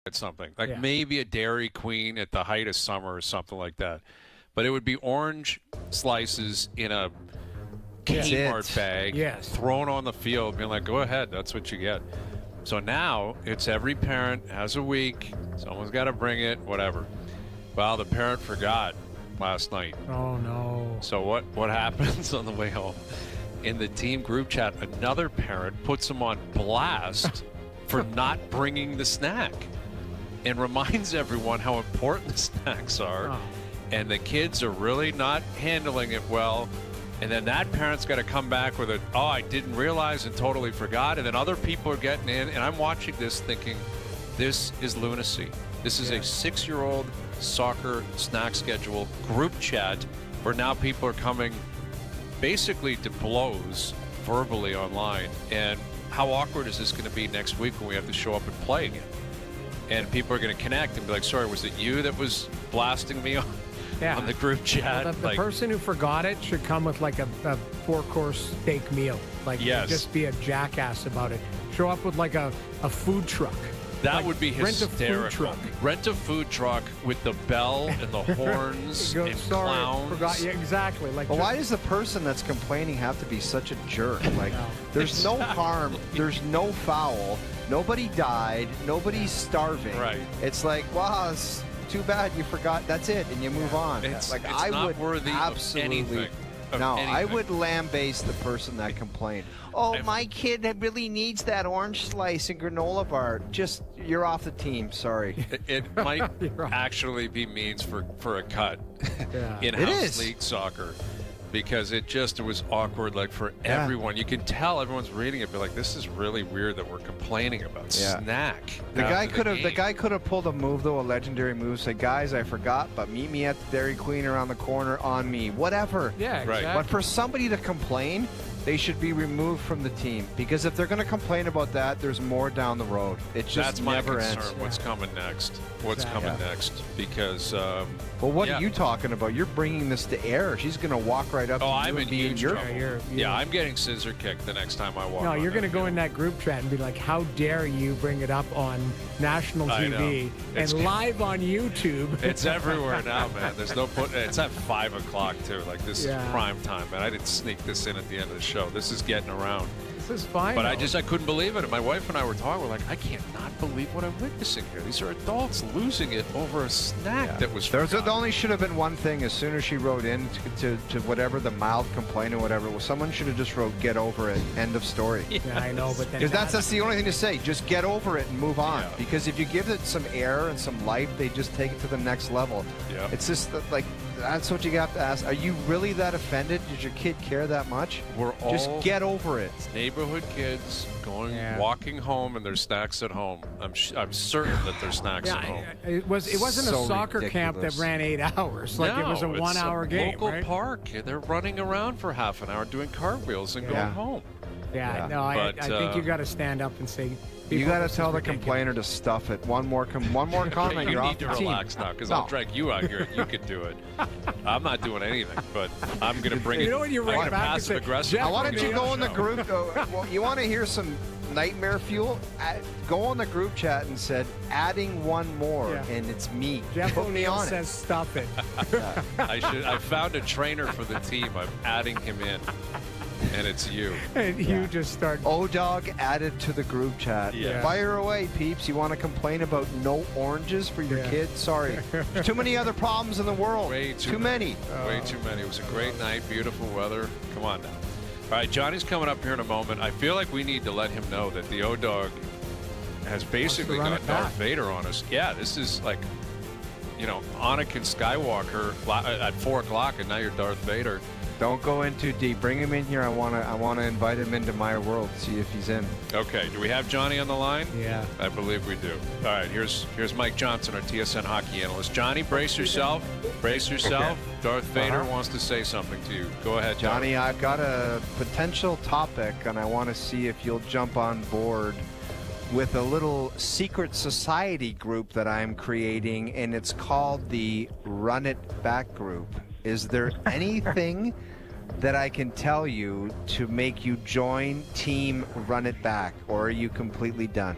at something. Like maybe a Dairy Queen at the height of summer or something like that. But it would be orange slices in a Kmart bag thrown on the field, being like, go ahead, that's what you get. So now it's every parent has a week. Someone's got to bring it, whatever. Well, the parent forgot last night. Oh, no. So what happens on the way home? In the team group chat, another parent puts him on blast for not bringing the snack and reminds everyone how important the snacks are. Oh. And the kids are really not handling it well. And then that parent's got to come back with I didn't realize and totally forgot. And then other people are getting in. And I'm watching this thinking, this is lunacy. This is a 6-year-old soccer snack schedule group chat where now people are coming basically to blows verbally online. And how awkward is this going to be next week when we have to show up and play again? And people are going to connect and be like, sorry, was it you that was blasting me on the group chat? Well, the person who forgot it should come with like a 4-course steak meal. Like, just be a jackass about it. Show up with like a food truck. That would be hysterical. Rent a food truck with the bell and the horns and clowns. Exactly. Like, why does the person that's complaining have to be such a jerk? Like, there's no harm. There's no foul. Nobody died. Nobody's starving. Right. It's like, wow, it's too bad you forgot. That's it, and you move on. It's I not would worthy absolutely. Of anything. I would lambaste the person that complained. Oh, my kid really needs that orange slice and granola bar. Just, you're off the team. Sorry. It might actually be means for a cut in house league soccer, because it was awkward, like, for everyone. You can tell everyone's reading it, but like, this is really weird that we're complaining about snack. The guy could have pulled a move, though, a legendary move. Say, guys, I forgot, but meet me at the Dairy Queen around the corner on me. Whatever. Yeah, exactly. But for somebody to complain, they should be removed from the team, because if they're going to complain about that, there's more down the road. It just never ends. That's my concern. What's coming next? What's coming next? Because well, what are you talking about? You're bringing this to air. She's going to walk right up to you. I'm in huge trouble. Yeah, I'm getting scissor kicked the next time I walk. No, you're going to go in that group chat and be like, how dare you bring it up on national TV and live on YouTube. It's everywhere now, man. There's no it's at 5 o'clock too. Like, this is prime time, man. I didn't sneak this in at the end of the show. This is getting around. This is fine. But I couldn't believe it. And my wife and I were talking. We're like, I can't not believe what I'm witnessing here. These are adults losing it over a snack that was forgotten. There only should have been one thing. As soon as she wrote in to whatever the mild complaint or whatever, well, someone should have just wrote, get over it, end of story. Yeah, I know, but because that's the only thing to say. Just get over it and move on. Yeah. Because if you give it some air and some life, they just take it to the next level. Yeah. It's just like, that's what you have to ask. Are you really that offended? Does your kid care that much? Just get over it. Neighborhood kids walking home, and there's snacks at home. I'm certain that there's snacks at home. It wasn't a soccer camp that ran 8 hours. Like, it was a 1-hour game. Local park. They're running around for half an hour doing cartwheels and going home. I think you got to stand up and say. You got to tell the complainer to stuff it. One more comment. You need to relax now, because I'll drag you out here and you can do it. I'm not doing anything, but I'm going to bring it. You know when you ring back passive aggressive. Why don't you go in the group? Well, you want to hear some nightmare fuel? Go on the group chat and said, adding one more, and it's me. Jeff Put me O'Neill on says, stuff it. I found a trainer for the team. I'm adding him in. And it's you. And you just start. O-Dog added to the group chat. Yeah. Fire away, peeps. You want to complain about no oranges for your kid? Sorry. There's too many other problems in the world. Way too many. Way too many. It was a great night. Beautiful weather. Come on now. All right, Johnny's coming up here in a moment. I feel like we need to let him know that the O-Dog has basically got Darth Vader on us. Yeah, this is like, Anakin Skywalker at 4 o'clock, and now you're Darth Vader. Don't go in too deep. Bring him in here. I want to invite him into my world. See if he's in. Okay. Do we have Johnny on the line? Yeah. I believe we do. All right. Here's Mike Johnson, our TSN hockey analyst. Johnny, brace yourself. Brace yourself. Okay. Darth Vader wants to say something to you. Go ahead, Johnny. I've got a potential topic, and I want to see if you'll jump on board with a little secret society group that I'm creating, and it's called the Run It Back Group. Is there anything that I can tell you to make you join Team Run It Back, or are you completely done?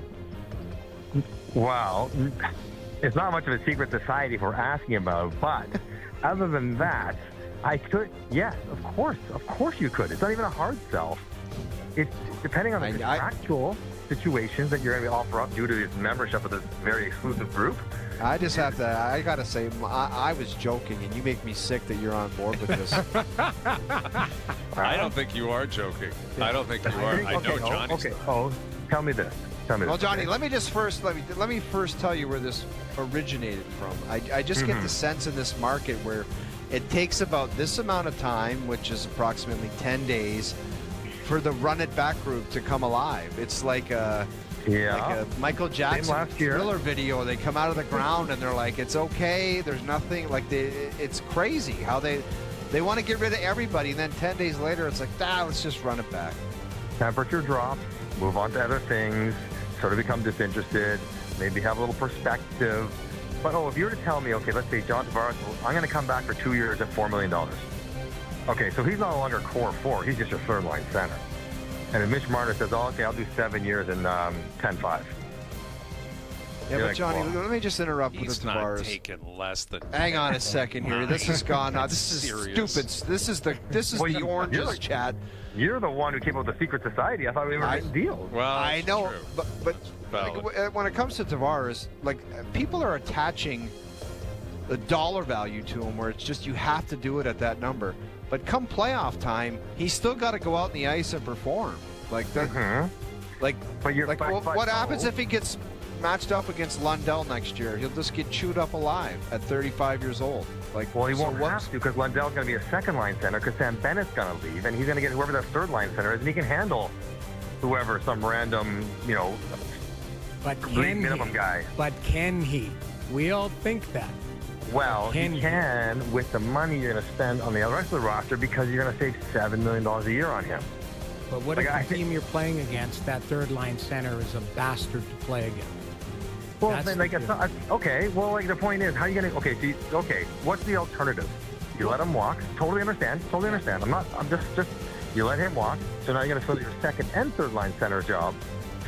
Well, it's not much of a secret society if we're asking about it, but other than that, I could, yes, of course you could. It's not even a hard sell. It's depending on the contractual situations that you're going to offer up due to this membership of this very exclusive group. I just have to, I got to say, I was joking, and you make me sick that you're on board with this. I don't think you are joking. I don't think you are. I know Johnny's Okay. not. Oh, tell me this. Well, Johnny, let me first tell you where this originated from. I just get the sense in this market where it takes about this amount of time, which is approximately 10 days, for the Run It Back group to come alive. It's like a Michael Jackson Thriller video. They come out of the ground and they're like, it's okay, there's nothing. Like, it's crazy how they want to get rid of everybody, and then 10 days later it's like, let's just run it back. Temperature drops, move on to other things, sort of become disinterested, maybe have a little perspective. But, if you were to tell me, okay, let's say John Tavares, I'm going to come back for 2 years at $4 million. Okay, so he's no longer core 4, he's just your third-line center. And if Mitch Marner says, okay, I'll do 7 years and 10-5. Yeah, but Johnny, let me just interrupt with the Tavares. He's not taking less than. Hang on a second here. This has gone. This is stupid. This is the oranges chat. You're the one who came up with the secret society. I thought we were getting deals. Well, I know, but like, when it comes to Tavares, like, people are attaching the dollar value to him, where it's just you have to do it at that number. But come playoff time, he's still got to go out in the ice and perform. Like that. What happens if he gets matched up against Lundell next year? He'll just get chewed up alive at 35 years old. Like, well, he won't have to, because Lundell's going to be a second-line center, because Sam Bennett's going to leave, and he's going to get whoever that third-line center is, and he can handle whoever, some random, minimum guy. But can he? We all think that. Well, he can with the money you're going to spend on the rest of the roster, because you're going to save $7 million a year on him. But what if the team you're playing against, that third-line center, is a bastard to play against? Well, okay. Well, like, the point is, how are you going to? What's the alternative? You let him walk. Totally understand. I'm just. You let him walk. So now you're going to fill your second and third line center job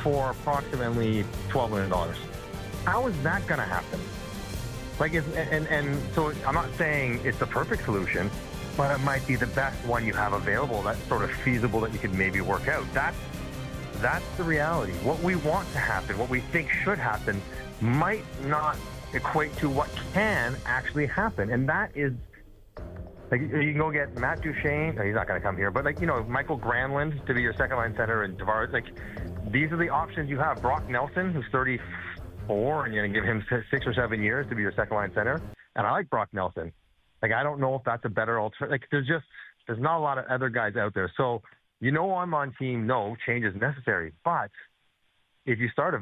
for approximately $12 million. How is that going to happen? Like, and so I'm not saying it's the perfect solution, but it might be the best one you have available. That's sort of feasible that you could maybe work out. That's the reality. What we want to happen, what we think should happen, might not equate to what can actually happen. And that is, like, you can go get Matt Duchene. No, he's not going to come here. But, Michael Granlund to be your second-line center, and Tavares. Like, these are the options you have. Brock Nelson, who's 34, and you're going to give him 6 or 7 years to be your second-line center. And I like Brock Nelson. Like, I don't know if that's a better alternative. Like, there's not a lot of other guys out there. So, I'm on team, no, change is necessary. But if you start a